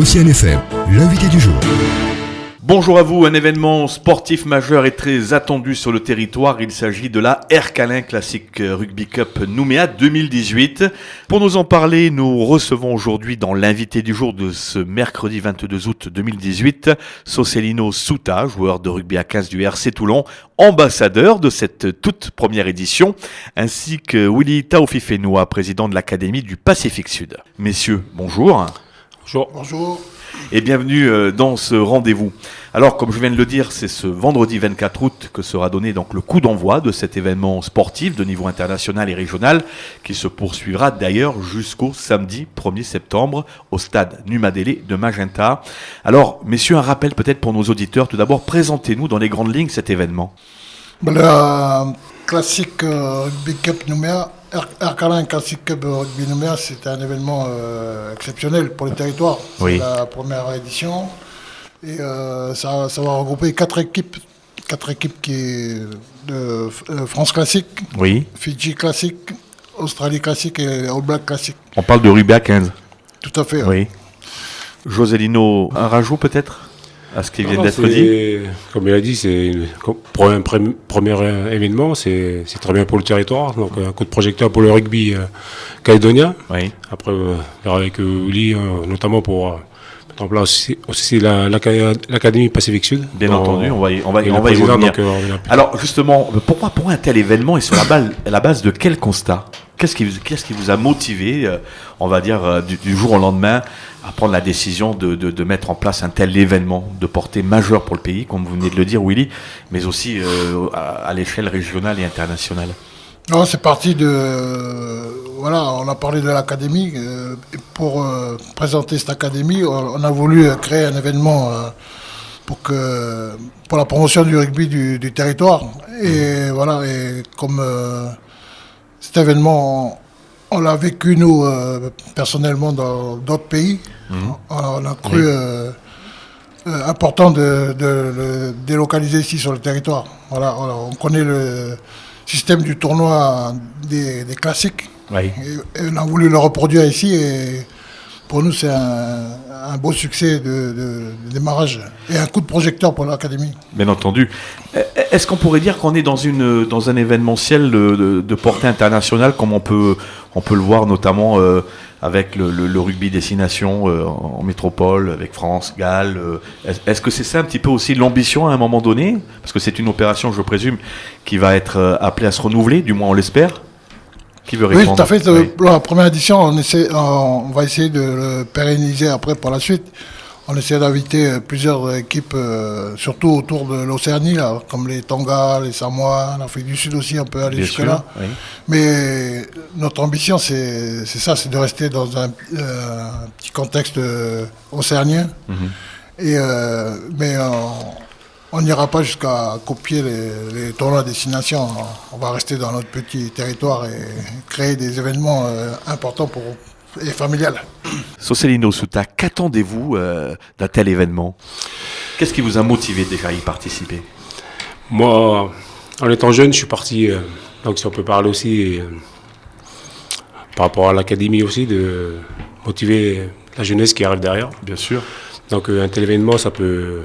Océane FM, l'invité du jour. Bonjour à vous, un événement sportif majeur et très attendu sur le territoire. Il s'agit de la Aircalin Classic Rugby Cup Nouméa 2018. Pour nous en parler, nous recevons aujourd'hui dans l'invité du jour de ce mercredi 22 août 2018, Socelino Souta, joueur de rugby à 15 du RC Toulon, ambassadeur de cette toute première édition, ainsi que Willy Taofifenua, président de l'Académie du Pacifique Sud. Messieurs, bonjour. Bonjour. Et bienvenue dans ce rendez-vous. Alors, comme je viens de le dire, c'est ce vendredi 24 août que sera donné donc le coup d'envoi de cet événement sportif de niveau international et régional qui se poursuivra d'ailleurs jusqu'au samedi 1er septembre au stade Numadélé de Magenta. Alors, messieurs, un rappel peut-être pour nos auditeurs. Tout d'abord, présentez-nous dans les grandes lignes cet événement. La Classic Rugby Cup Nouméa, Aircalin Classic Cup Rugby Nouméa, c'est un événement exceptionnel pour le territoire. Oui. C'est la première édition. Et ça va regrouper quatre équipes qui de France Classic, Oui. Fidji Classic, Australie Classic et All Black Classic. On parle de rugby à 15. Tout à fait. Oui. Joselino, un rajout peut-être à ce qui vient d'être dit? Comme il a dit, pour un premier événement, c'est très bien pour le territoire. Donc un coup de projecteur pour le rugby calédonien. Oui. Après, on verra avec Willy, notamment pour mettre en place aussi l'Académie Pacifique Sud. Bien entendu, on va y président, revenir. donc, Alors justement, pourquoi un tel événement et sur la base de quel constat? Qu'est-ce qui vous a motivé, on va dire, du jour au lendemain à prendre la décision de mettre en place un tel événement de portée majeure pour le pays, comme vous venez de le dire, Willy, mais aussi à l'échelle régionale et internationale? Non, c'est parti on a parlé de l'académie. Pour présenter cette académie, on a voulu créer un événement pour la promotion du rugby du territoire. Et voilà, et comme cet événement, on l'a vécu nous personnellement dans d'autres pays. On a cru important de le délocaliser ici sur le territoire. Voilà, on connaît le système du tournoi des classiques. Oui. Et on a voulu le reproduire ici et pour nous c'est un beau succès de démarrage et un coup de projecteur pour l'académie. Bien entendu. Est-ce qu'on pourrait dire qu'on est dans un événementiel de portée internationale comme on peut le voir notamment avec le rugby destination en métropole, avec France, Galles. Est-ce que c'est ça un petit peu aussi l'ambition à un moment donné? Parce que c'est une opération, je présume, qui va être appelée à se renouveler, du moins on l'espère. Qui veut répondre? Oui, tout à fait. Oui. La première édition, on va essayer de le pérenniser après pour la suite. On essaie d'inviter plusieurs équipes, surtout autour de l'Océanie, là, comme les Tonga, les Samoa, l'Afrique du Sud aussi, on peut aller jusque-là. Oui. Mais notre ambition, c'est ça, c'est de rester dans un petit contexte océanien. Mais on n'ira pas jusqu'à copier les tournois à destination. On va rester dans notre petit territoire et créer des événements importants et familiales. Socelino Souta, qu'attendez-vous d'un tel événement? Qu'est-ce qui vous a motivé déjà à y participer? Moi, en étant jeune, je suis parti, donc si on peut parler aussi par rapport à l'académie aussi, de motiver la jeunesse qui arrive derrière. Bien sûr. Donc un tel événement, ça peut